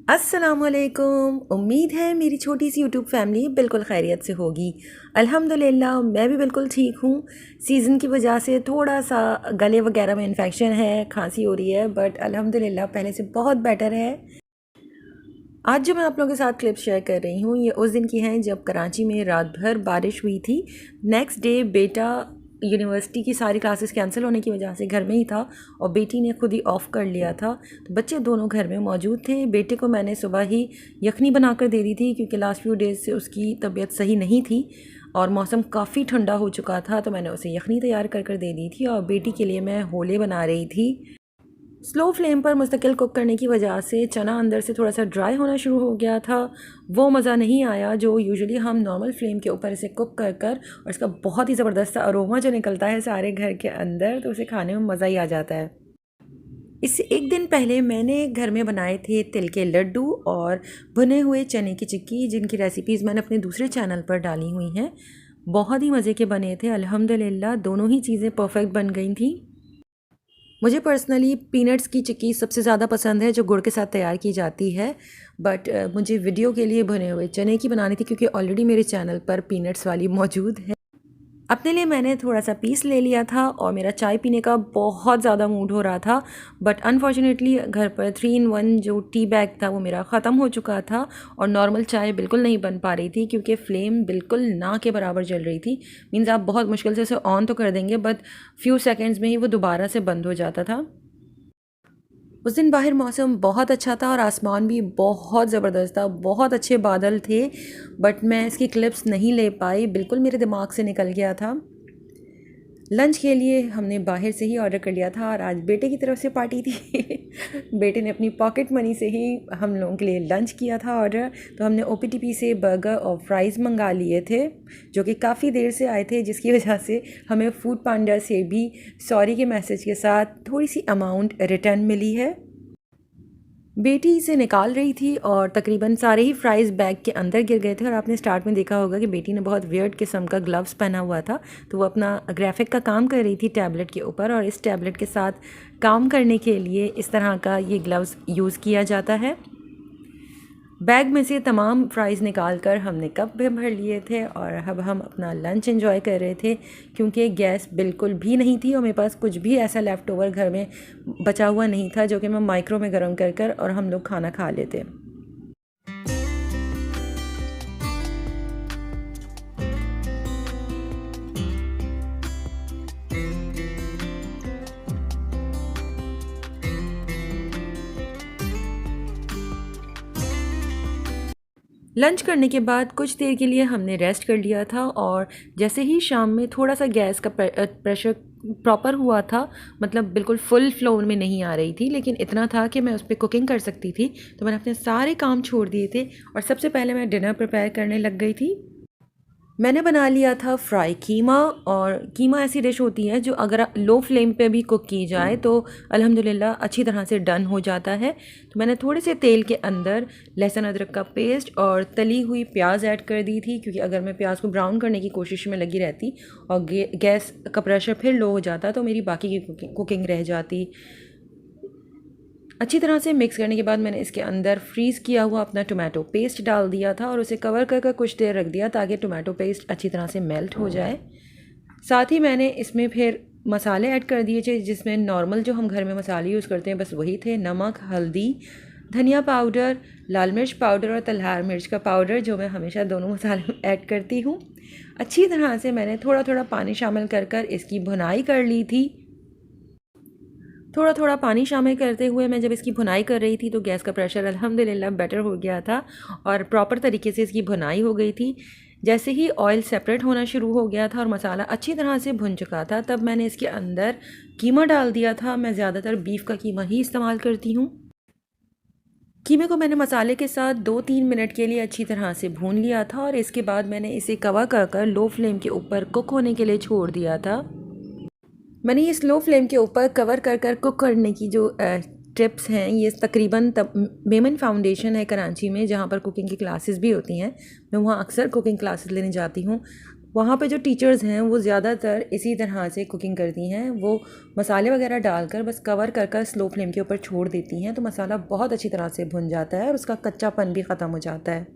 अस्सलामुअलैकुम। उम्मीद है मेरी छोटी सी यूट्यूब फैमिली बिल्कुल खैरियत से होगी। अल्हम्दुलिल्लाह मैं भी बिल्कुल ठीक हूँ। सीज़न की वजह से थोड़ा सा गले वगैरह में इन्फेक्शन है, खांसी हो रही है, बट अल्हम्दुलिल्लाह पहले से बहुत बेटर है। आज जो मैं आप लोगों के साथ क्लिप शेयर कर रही हूँ ये उस दिन की हैं जब कराची में रात भर बारिश हुई थी। नेक्स्ट डे बेटा यूनिवर्सिटी की सारी क्लासेस कैंसिल होने की वजह से घर में ही था और बेटी ने खुद ही ऑफ़ कर लिया था, तो बच्चे दोनों घर में मौजूद थे। बेटे को मैंने सुबह ही यखनी बनाकर दे दी थी क्योंकि लास्ट फ्यू डेज़ से उसकी तबीयत सही नहीं थी और मौसम काफ़ी ठंडा हो चुका था, तो मैंने उसे यखनी तैयार कर दे दी थी। और बेटी के लिए मैं होले बना रही थी। स्लो फ्लेम पर मुस्तकिल कुक करने की वजह से चना अंदर से थोड़ा सा ड्राई होना शुरू हो गया था। वो मज़ा नहीं आया जो यूजुअली हम नॉर्मल फ्लेम के ऊपर इसे कुक कर और इसका बहुत ही ज़बरदस्त अरोमा जो निकलता है सारे घर के अंदर, तो उसे खाने में मज़ा ही आ जाता है। इससे एक दिन पहले मैंने घर में बनाए थे तिल के लड्डू और भुने हुए चने की चिक्की, जिनकी रेसिपीज़ मैंने अपने दूसरे चैनल पर डाली हुई हैं। बहुत ही मज़े के बने थे अल्हम्दुलिल्लाह, दोनों ही चीज़ें परफेक्ट बन गई थी। मुझे पर्सनली पीनट्स की चिक्की सबसे ज़्यादा पसंद है जो गुड़ के साथ तैयार की जाती है, बट मुझे वीडियो के लिए भुने हुए चने की बनानी थी क्योंकि ऑलरेडी मेरे चैनल पर पीनट्स वाली मौजूद है। अपने लिए मैंने थोड़ा सा पीस ले लिया था और मेरा चाय पीने का बहुत ज़्यादा मूड हो रहा था, बट अनफॉर्चुनेटली घर पर 3 in 1 जो टी बैग था वो मेरा ख़त्म हो चुका था और नॉर्मल चाय बिल्कुल नहीं बन पा रही थी क्योंकि फ्लेम बिल्कुल ना के बराबर जल रही थी। मीन्स आप बहुत मुश्किल से उसे ऑन तो कर देंगे बट फ्यू सेकेंड्स में ही वो दोबारा से बंद हो जाता था। उस दिन बाहर मौसम बहुत अच्छा था और आसमान भी बहुत ज़बरदस्त था, बहुत अच्छे बादल थे, बट मैं इसकी क्लिप्स नहीं ले पाई, बिल्कुल मेरे दिमाग से निकल गया था। लंच के लिए हमने बाहर से ही ऑर्डर कर लिया था और आज बेटे की तरफ से पार्टी थी। बेटे ने अपनी पॉकेट मनी से ही हम लोगों के लिए लंच किया था ऑर्डर, तो हमने ओपीटीपी से बर्गर और फ्राइज़ मंगा लिए थे जो कि काफ़ी देर से आए थे, जिसकी वजह से हमें फूड पांडा से भी सॉरी के मैसेज के साथ थोड़ी सी अमाउंट रिटर्न मिली है। बेटी इसे निकाल रही थी और तकरीबन सारे ही फ्राइज़ बैग के अंदर गिर गए थे और आपने स्टार्ट में देखा होगा कि बेटी ने बहुत वियर्ड किस्म का ग्लव्स पहना हुआ था, तो वो अपना ग्राफिक का काम कर रही थी टैबलेट के ऊपर और इस टैबलेट के साथ काम करने के लिए इस तरह का ये ग्लव्स यूज़ किया जाता है। बैग में से तमाम फ्राइज़ निकाल कर हमने कप में भर लिए थे और अब हम अपना लंच एंजॉय कर रहे थे क्योंकि गैस बिल्कुल भी नहीं थी और मेरे पास कुछ भी ऐसा लेफ़्ट ओवर घर में बचा हुआ नहीं था जो कि मैं माइक्रो में गर्म कर और हम लोग खाना खा लेते। लंच करने के बाद कुछ देर के लिए हमने रेस्ट कर लिया था और जैसे ही शाम में थोड़ा सा गैस का प्रेशर प्रॉपर हुआ था, मतलब बिल्कुल फुल फ्लो में नहीं आ रही थी लेकिन इतना था कि मैं उस पर कुकिंग कर सकती थी, तो मैंने अपने सारे काम छोड़ दिए थे और सबसे पहले मैं डिनर प्रिपेयर करने लग गई थी। मैंने बना लिया था फ्राई कीमा, और कीमा ऐसी डिश होती है जो अगर लो फ्लेम पे भी कुक की जाए तो अल्हम्दुलिल्लाह अच्छी तरह से डन हो जाता है। तो मैंने थोड़े से तेल के अंदर लहसुन अदरक का पेस्ट और तली हुई प्याज ऐड कर दी थी क्योंकि अगर मैं प्याज को ब्राउन करने की कोशिश में लगी रहती और गैस का प्रेशर फिर लो हो जाता तो मेरी बाकी की कुकिंग रह जाती। अच्छी तरह से मिक्स करने के बाद मैंने इसके अंदर फ्रीज़ किया हुआ अपना टोमेटो पेस्ट डाल दिया था और उसे कवर कर कुछ देर रख दिया ताकि टोमेटो पेस्ट अच्छी तरह से मेल्ट हो जाए। साथ ही मैंने इसमें फिर मसाले ऐड कर दिए थे जिसमें नॉर्मल जो हम घर में मसाले यूज़ करते हैं बस वही थे, नमक, हल्दी, धनिया पाउडर, लाल मिर्च पाउडर और तलहार मिर्च का पाउडर, जो मैं हमेशा दोनों मसाले में ऐड करती हूँ। अच्छी तरह से मैंने थोड़ा थोड़ा पानी शामिल कर इसकी भुनाई कर ली थी। थोड़ा थोड़ा पानी शामिल करते हुए मैं जब इसकी भुनाई कर रही थी तो गैस का प्रेशर अल्हम्दुलिल्लाह बेटर हो गया था और प्रॉपर तरीके से इसकी भुनाई हो गई थी। जैसे ही ऑयल सेपरेट होना शुरू हो गया था और मसाला अच्छी तरह से भुन चुका था तब मैंने इसके अंदर कीमा डाल दिया था। मैं ज़्यादातर बीफ का कीमा ही इस्तेमाल करती हूँ। कीमे को मैंने मसाले के साथ 2-3 मिनट के लिए अच्छी तरह से भून लिया था और इसके बाद मैंने इसे कवर कर लो फ्लेम के ऊपर कुक होने के लिए छोड़ दिया था। मैंने ये स्लो फ्लेम के ऊपर कवर कर कुक करने की जो टिप्स हैं, ये तकरीबन तब मेमन फाउंडेशन है कराची में जहाँ पर कुकिंग की क्लासेस भी होती हैं, मैं वहाँ अक्सर कुकिंग क्लासेस लेने जाती हूँ। वहाँ पे जो टीचर्स हैं वो ज़्यादातर इसी तरह से कुकिंग करती हैं। वो मसाले वगैरह डालकर बस कवर कर कर स्लो फ्लेम के ऊपर छोड़ देती हैं, तो मसाला बहुत अच्छी तरह से भुन जाता है और उसका कच्चापन भी ख़त्म हो जाता है।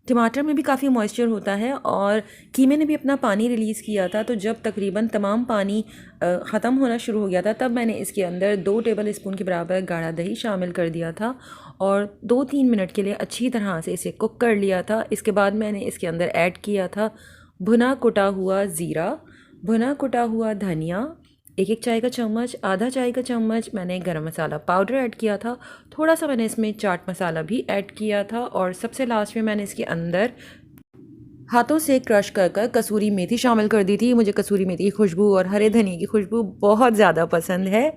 टमाटर में भी काफ़ी मॉइस्चर होता है और कीमे ने भी अपना पानी रिलीज़ किया था, तो जब तकरीबन तमाम पानी ख़त्म होना शुरू हो गया था तब मैंने इसके अंदर 2 टेबल स्पून के बराबर गाढ़ा दही शामिल कर दिया था और 2-3 मिनट के लिए अच्छी तरह से इसे कुक कर लिया था। इसके बाद मैंने इसके अंदर ऐड किया था भुना कुटा हुआ ज़ीरा, भुना कुटा हुआ धनिया, 1-1 चाय का चम्मच, आधा चाय का चम्मच मैंने गरम मसाला पाउडर ऐड किया था, थोड़ा सा मैंने इसमें चाट मसाला भी ऐड किया था और सबसे लास्ट में मैंने इसके अंदर हाथों से क्रश कर कर कसूरी मेथी शामिल कर दी थी। मुझे कसूरी मेथी की खुशबू और हरे धनिए की खुशबू बहुत ज़्यादा पसंद है।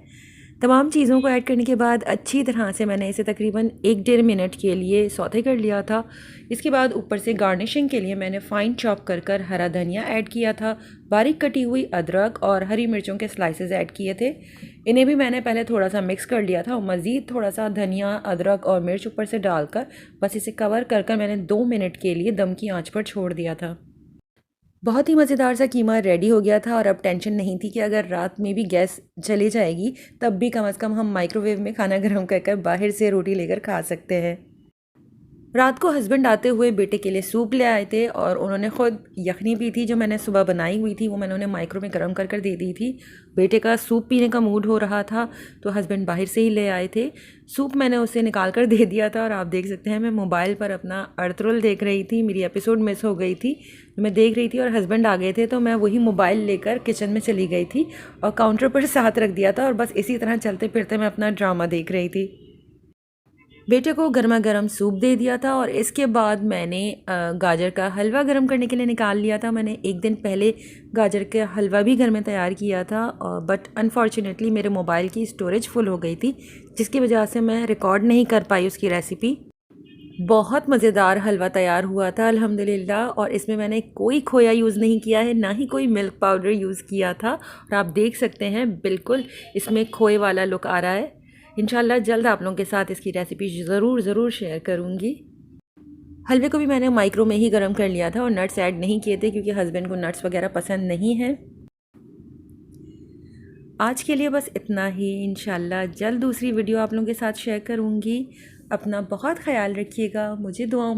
तमाम चीज़ों को ऐड करने के बाद अच्छी तरह से मैंने इसे तकरीबन 1-1.5 मिनट के लिए सौते कर लिया था। इसके बाद ऊपर से गार्निशिंग के लिए मैंने फ़ाइन चॉप कर कर हरा धनिया ऐड किया था, बारीक कटी हुई अदरक और हरी मिर्चों के स्लाइसेस ऐड किए थे। इन्हें भी मैंने पहले थोड़ा सा मिक्स कर लिया था और मज़ीद थोड़ा सा धनिया, अदरक और मिर्च ऊपर से डालकर बस इसे कवर कर कर मैंने 2 मिनट के लिए दम की आँच पर छोड़ दिया था। बहुत ही मज़ेदार सा कीमा रेडी हो गया था और अब टेंशन नहीं थी कि अगर रात में भी गैस चली जाएगी तब भी कम से कम हम माइक्रोवेव में खाना गर्म कर कर बाहर से रोटी लेकर खा सकते हैं। रात को हस्बैंड आते हुए बेटे के लिए सूप ले आए थे और उन्होंने ख़ुद यखनी पी थी जो मैंने सुबह बनाई हुई थी, वो मैंने उन्हें माइक्रो में गर्म कर कर दे दी थी। बेटे का सूप पीने का मूड हो रहा था तो हस्बैंड बाहर से ही ले आए थे। सूप मैंने उसे निकाल कर दे दिया था और आप देख सकते हैं मैं मोबाइल पर अपना अर्तुगरुल देख रही थी। मेरी एपिसोड मिस हो गई थी, मैं देख रही थी और हस्बैंड आ गए थे तो मैं वही मोबाइल लेकर किचन में चली गई थी और काउंटर पर साथ रख दिया था और बस इसी तरह चलते फिरते मैं अपना ड्रामा देख रही थी। बेटे को गर्मा गर्म सूप दे दिया था और इसके बाद मैंने गाजर का हलवा गर्म करने के लिए निकाल लिया था। मैंने एक दिन पहले गाजर का हलवा भी घर में तैयार किया था बट अनफॉर्चुनेटली मेरे मोबाइल की स्टोरेज फुल हो गई थी, जिसकी वजह से मैं रिकॉर्ड नहीं कर पाई उसकी रेसिपी। बहुत मज़ेदार हलवा तैयार हुआ था अल्हम्दुलिल्लाह और इसमें मैंने कोई खोया यूज़ नहीं किया है, ना ही कोई मिल्क पाउडर यूज़ किया था और आप देख सकते हैं बिल्कुल इसमें खोए वाला लुक आ रहा है। इंशाल्लाह जल्द आप लोगों के साथ इसकी रेसिपी ज़रूर शेयर करूँगी। हलवे को भी मैंने माइक्रो में ही गर्म कर लिया था और नट्स ऐड नहीं किए थे क्योंकि हस्बैंड को नट्स वगैरह पसंद नहीं है। आज के लिए बस इतना ही, इंशाल्लाह जल्द दूसरी वीडियो आप लोगों के साथ शेयर करूँगी। अपना बहुत ख्याल रखिएगा, मुझे दुआओं